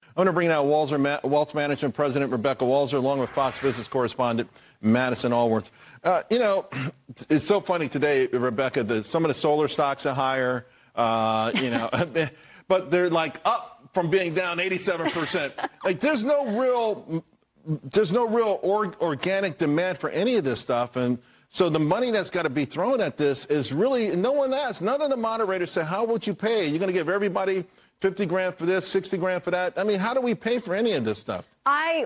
I'm going to bring out Wealth Management President Rebecca Walser, along with Fox Business correspondent Madison Allworth. It's so funny today, Rebecca, that some of the solar stocks are higher, but they're like up from being down 87%. Like there's no real organic demand for any of this stuff. And so the money that's got to be thrown at this is really, no one asks. None of the moderators say, how would you pay? You're going to give everybody 50 grand for this, 60 grand for that. I mean, how do we pay for any of this stuff?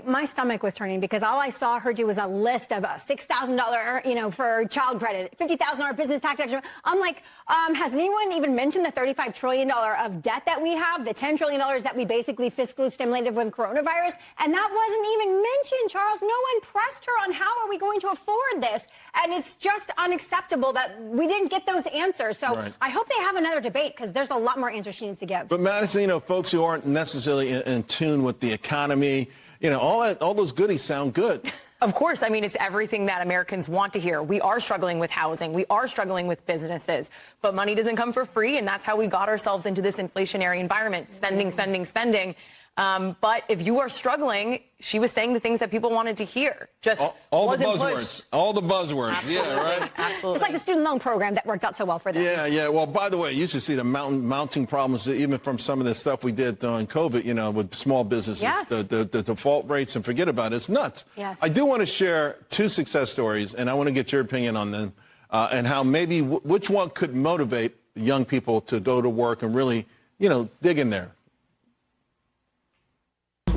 My stomach was turning because all I heard you was a list of $6,000, for child credit, $50,000 business tax extra. I'm like, has anyone even mentioned the $35 trillion of debt that we have, the $10 trillion that we basically fiscally stimulated with coronavirus? And that wasn't even mentioned, Charles. No one pressed her on how are we going to afford this. And it's just unacceptable that we didn't get those answers. So right. I hope they have another debate because there's a lot more answers she needs to give. But Madison, folks who aren't necessarily in tune with the economy, all those goodies sound good. Of course. I mean, it's everything that Americans want to hear. We are struggling with housing. We are struggling with businesses. But money doesn't come for free, and that's how we got ourselves into this inflationary environment, spending, spending, spending. But if you are struggling, she was saying the things that people wanted to hear. Just all the buzzwords. Pushed. All the buzzwords. Absolutely. Yeah, right? Absolutely. Just like the student loan program that worked out so well for them. Yeah. Well, by the way, you should see the mounting problems even from some of the stuff we did during COVID, with small businesses. Yes. The default rates, and forget about it. It's nuts. Yes. I do want to share two success stories, and I want to get your opinion on them and how maybe which one could motivate young people to go to work and really, dig in there.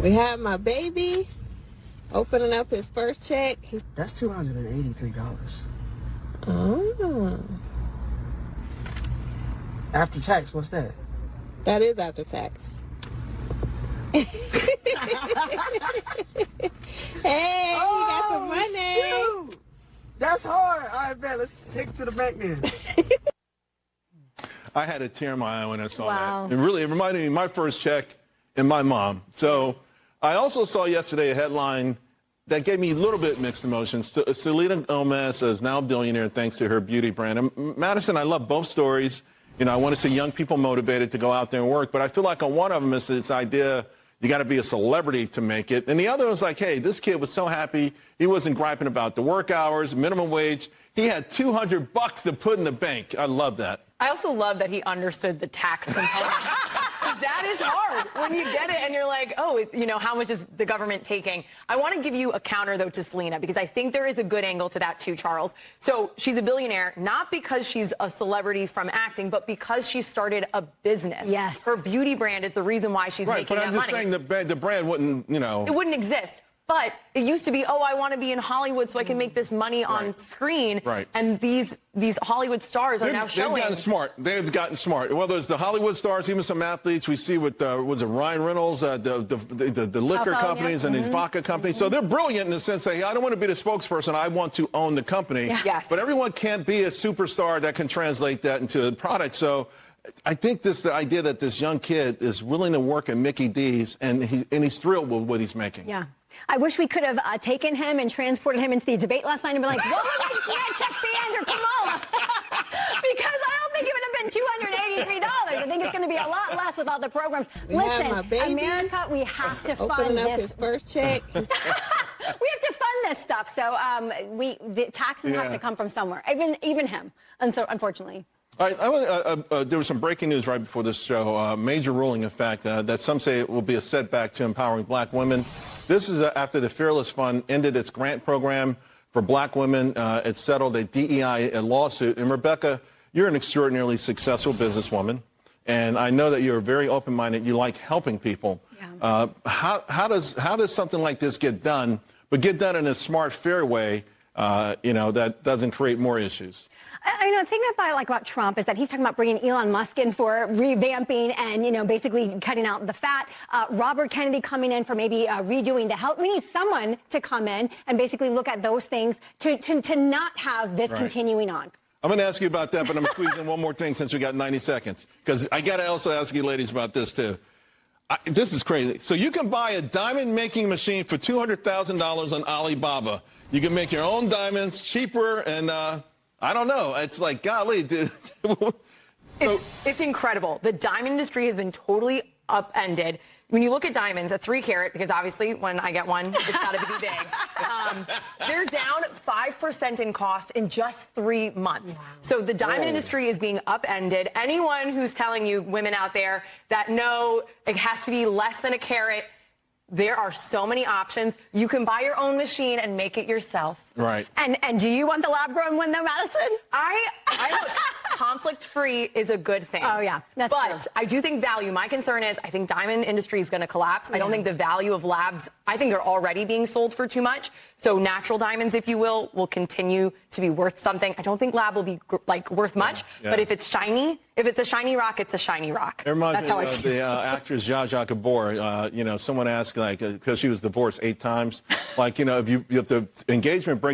We have my baby opening up his first check. That's $283. Oh. After tax, what's that? That is after tax. Hey, you got some money. Shoot. That's hard. All right, bet. Let's take it to the bank then. I had a tear in my eye when I saw Wow. that. It reminded me of my first check and my mom. So I also saw yesterday a headline that gave me a little bit mixed emotions. Selena Gomez is now a billionaire thanks to her beauty brand. And Madison, I love both stories. I want to see young people motivated to go out there and work. But I feel like on one of them is this idea you got to be a celebrity to make it. And the other was like, hey, this kid was so happy. He wasn't griping about the work hours, minimum wage. He had $200 to put in the bank. I love that. I also love that he understood the tax component. That is hard when you get it and you're like, oh, how much is the government taking? I want to give you a counter, though, to Selena, because I think there is a good angle to that, too, Charles. So she's a billionaire, not because she's a celebrity from acting, but because she started a business. Yes. Her beauty brand is the reason why she's making that money. Right, but I'm just saying the brand wouldn't, It wouldn't exist. But it used to be, I want to be in Hollywood so I can make this money on screen. Right. And these Hollywood stars are now showing. They've gotten smart. They've gotten smart. Whether it's the Hollywood stars, even some athletes we see with, was it Ryan Reynolds, the liquor companies and these vodka companies. So they're brilliant in the sense that, hey, I don't want to be the spokesperson. I want to own the company. Yeah. Yes. But everyone can't be a superstar that can translate that into a product. So I think the idea that this young kid is willing to work at Mickey D's and he's thrilled with what he's making. Yeah. I wish we could have taken him and transported him into the debate last night and been like, what would I check for Andrew Kamala? Because I don't think it would have been $283. I think it's going to be a lot less with all the programs. Listen, America, we have to fund this. His first check. We have to fund this stuff. So the taxes have to come from somewhere, even him. And so, unfortunately. All right, there was some breaking news right before this show. Major ruling, in fact, that some say it will be a setback to empowering black women. This is after the Fearless Fund ended its grant program for black women. It settled a DEI lawsuit. And Rebecca, you're an extraordinarily successful businesswoman, and I know that you're very open-minded. You like helping people. Yeah. How does something like this get done, but get done in a smart, fair way? That doesn't create more issues. The thing that I like about Trump is that he's talking about bringing Elon Musk in for revamping and, basically cutting out the fat. Robert Kennedy coming in for maybe redoing the health. We need someone to come in and basically look at those things to not have this continuing on. I'm going to ask you about that, but I'm going to squeeze in one more thing since we got 90 seconds. Because I got to also ask you ladies about this, too. This is crazy. So you can buy a diamond-making machine for $200,000 on Alibaba. You can make your own diamonds cheaper, and I don't know. It's like, golly, dude. It's incredible. The diamond industry has been totally upended. When you look at diamonds, a 3 carat, because obviously when I get one, it's got to be big. They're down 5% in cost in just 3 months. Wow. So the diamond industry is being upended. Anyone who's telling you, women out there, that no, it has to be less than a carat, there are so many options. You can buy your own machine and make it yourself. Right. And do you want the lab-grown one, though, Madison? I look, conflict-free is a good thing. Oh, yeah, that's true. But I do think value. My concern is I think diamond industry is going to collapse. I don't think the value of labs, I think they're already being sold for too much. So natural diamonds, if you will continue to be worth something. I don't think lab will be worth much. Yeah. But if it's shiny, if it's a shiny rock, it's a shiny rock. It reminds me of the actress Zsa Zsa Gabor. Someone asked, because she was divorced 8 times, if the engagement breaks